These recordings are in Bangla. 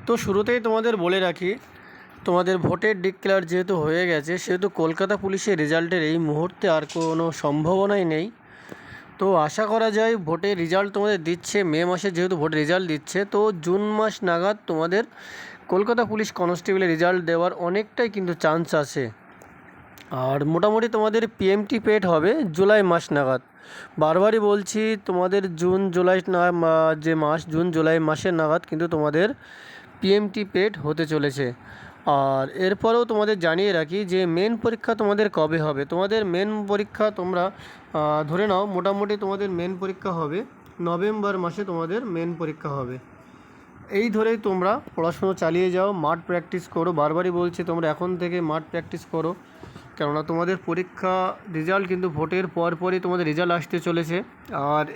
তো শুরুতেই তোমাদের বলে রাখি, তোমাদের ভোটের ডিক্লেয়ার যেহেতু হয়ে গেছে, সেহেতু কলকাতা পুলিশের রেজাল্টের এই মুহূর্তে আর কোনো সম্ভাবনাই নেই। তো আশা করা যায় ভোটের রেজাল্ট তোমাদের দিচ্ছে মে মাসে, যেহেতু ভোটের রেজাল্ট দিচ্ছে, তো জুন মাস নাগাদ তোমাদের কলকাতা পুলিশ কনস্টেবলের রেজাল্ট দেওয়ার অনেকটাই কিন্তু চান্স আছে। আর মোটামুটি তোমাদের পিএমটি পেড হবে জুলাই মাস নাগাদ। বারবারই বলছি, তোমাদের জুন জুলাই যে মাস, জুন জুলাই মাসের নাগাদ কিন্তু তোমাদের পিএমটি পেড হতে চলেছে। আর এরপরেও তোমাদের জানিয়ে রাখি যে মেন পরীক্ষা তোমাদের কবে হবে। তোমাদের মেন পরীক্ষা তোমরা ধরে নাও, মোটামুটি তোমাদের মেন পরীক্ষা হবে নভেম্বর মাসে, তোমাদের মেন পরীক্ষা হবে। এই ধরেই তোমরা পড়াশুনো চালিয়ে যাও, মাঠ প্র্যাকটিস করো। বারবারই বলছি, তোমরা এখন থেকে মাঠ প্র্যাকটিস করো, কেননা তোমাদের পরীক্ষা রেজাল্ট কিন্তু ভোটের পরপরই তোমাদের রেজাল্ট আসতে চলেছে। আর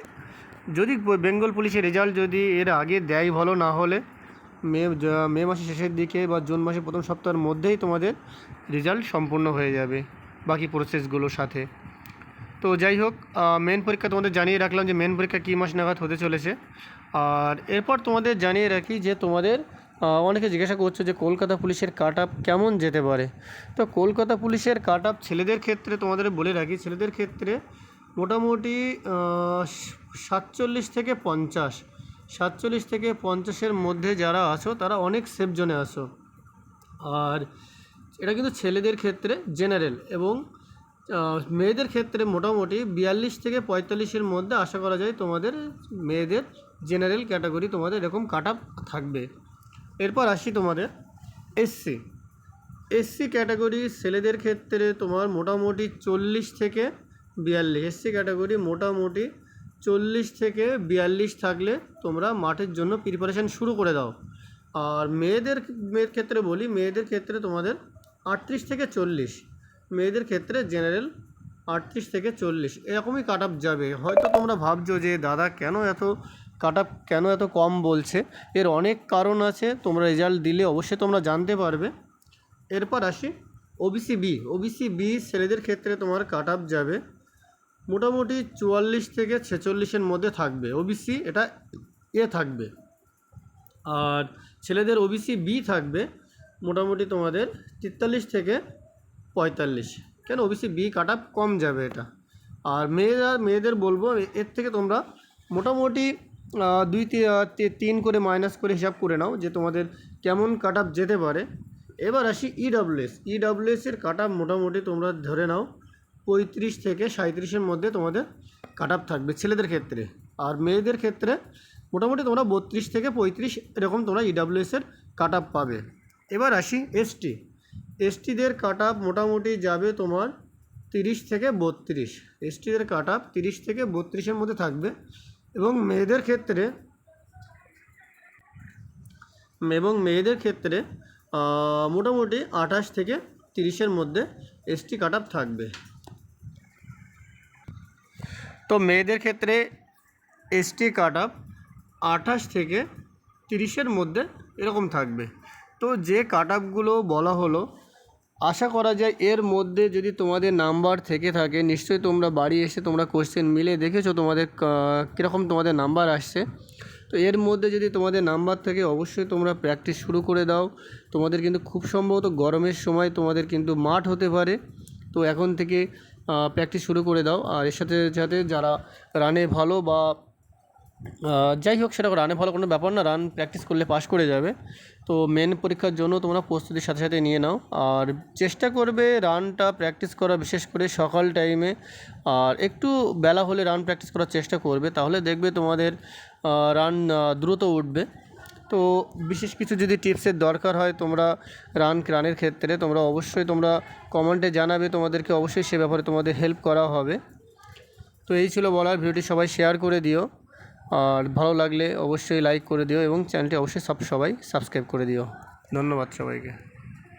যদি বেঙ্গল পুলিশের রেজাল্ট যদি এর আগে দেয় ভালো, না হলে মে মাসের শেষের দিকে বা জুন মাসের প্রথম সপ্তাহের মধ্যেই তোমাদের রেজাল্ট সম্পূর্ণ হয়ে যাবে বাকি প্রসেসগুলোর সাথে। তো যাই হোক, মেন পরীক্ষা তোমাদের জানিয়ে রাখলাম যে মেন পরীক্ষা কী মাস নাগাদ হতে চলেছে। আর এরপর তোমাদের জানিয়ে রাখি যে তোমাদের অনেকে জিজ্ঞাসা করছো যে কলকাতা পুলিশের কাট আপ কেমন যেতে পারে। তো কলকাতা পুলিশের কাট আপ ছেলেদের ক্ষেত্রে তোমাদের বলে রাখি, ছেলেদের ক্ষেত্রে মোটামুটি 47 থেকে 50, 47 থেকে 50-এর মধ্যে যারা আসো তারা অনেক সেফ জোনে আসো। আর এটা কিন্তু ছেলেদের ক্ষেত্রে জেনারেল, এবং মেয়েদের ক্ষেত্রে মোটামুটি 42 থেকে 45-এর মধ্যে আশা করা যায় তোমাদের মেয়েদের জেনারেল ক্যাটাগরি তোমাদের এরকম কাট আপ থাকবে। এরপর আসি তোমাদের এসসি ক্যাটাগরি ছেলেদের ক্ষেত্রে তোমার মোটামুটি 40 থেকে 42, এসসি ক্যাটাগরি মোটামুটি 40 থেকে 42 থাকলে তোমরা মাঠের জন্য প্রিপারেশান শুরু করে দাও। আর মেয়েদের ক্ষেত্রে বলি, মেয়েদের ক্ষেত্রে তোমাদের 38 থেকে 40, মেয়েদের ক্ষেত্রে জেনারেল 38 থেকে 40 এরকমই কাট আপ যাবে। হয়তো তোমরা ভাবছো যে দাদা কেন এত কম বলছে, এর অনেক কারণ আছে, তোমরা রেজাল্ট দিলে অবশ্যই তোমরা জানতে পারবে। এরপর আসি ওবিসি বি ছেলেদের ক্ষেত্রে তোমার কাট আপ যাবে মোটামুটি 44 থেকে 46-এর মধ্যে থাকবে। ওবিসি এটা থাকবে। আর ছেলেদের ওবিসি বি থাকবে মোটামুটি তোমাদের 43 থেকে 45। কেন ওবিসি বি কাট আপ কম যাবে এটা। আর মেয়েদের বলবো এর থেকে তোমরা মোটামুটি 2-3 করে মাইনাস করে হিসাব করে নাও যে তোমাদের কেমন কাট আপ যেতে পারে। এবার আসি ইডব্লিউএসের কাট আপ মোটামুটি তোমরা ধরে নাও 35 থেকে 37-এর মধ্যে তোমাদের কাট আপ থাকবে ছেলেদের ক্ষেত্রে। আর মেয়েদের ক্ষেত্রে মোটামুটি তোমরা 32 থেকে 35 এরকম তোমরা ইডব্লিউএসের কাট আপ পাবে। এবার আসি এসটিদের কাট আপ মোটামুটি যাবে তোমার 30 থেকে 32, এসটিদের কাট আপ 30 থেকে 32-এর মধ্যে থাকবে। এবং মেয়েদের ক্ষেত্রে মোটামুটি 28 থেকে 30-এর মধ্যে এসটি কাট আপ থাকবে। তো মেয়েদের ক্ষেত্রে এসটি কাট আপ 28 থেকে 30-এর মধ্যে এরকম থাকবে। তো যে কাট আপগুলো বলা হলো, আশা করা যায় এর মধ্যে যদি তোমাদের নাম্বার থেকে থাকে, নিশ্চয়ই তোমরা বাড়ি এসে তোমরা কোশ্চেন মিলে দেখেছো তোমাদের কীরকম তোমাদের নাম্বার আসছে। তো এর মধ্যে যদি তোমাদের নাম্বার থাকে অবশ্যই তোমরা প্র্যাকটিস শুরু করে দাও। তোমাদের কিন্তু খুব সম্ভবত গরমের সময় তোমাদের কিন্তু মাঠ হতে পারে, তো এখন থেকে প্র্যাকটিস শুরু করে দাও। আর এর সাথে সাথে যারা রানে ভালো বা যাই হোক, সেটা রানে ভালো কোনো ব্যাপার না, রান প্র্যাকটিস করলে পাস করে যাবে। তো মেন পরীক্ষার জন্য তোমরা প্রস্তুতির সাথে সাথে নিয়ে নাও। আর চেষ্টা করবে রানটা প্র্যাকটিস করা, বিশেষ করে সকাল টাইমে। আর একটু বেলা হলে রান প্র্যাকটিস করার চেষ্টা করবে, তাহলে দেখবে তোমাদের রান দ্রুত উঠবে। তো বিশেষ কিছু যদি টিপসের দরকার হয় তোমরা রানের ক্ষেত্রে তোমরা অবশ্যই কমেন্টে জানাবে, তোমাদেরকে অবশ্যই সে ব্যাপারে তোমাদের হেল্প করা হবে। তো এই ছিল বলার, ভিডিওটি সবাই শেয়ার করে দিও, আর ভালো লাগলে অবশ্যই লাইক করে দিও, এবং চ্যানেলটি অবশ্যই সবাই সাবস্ক্রাইব করে দিও। ধন্যবাদ সবাইকে।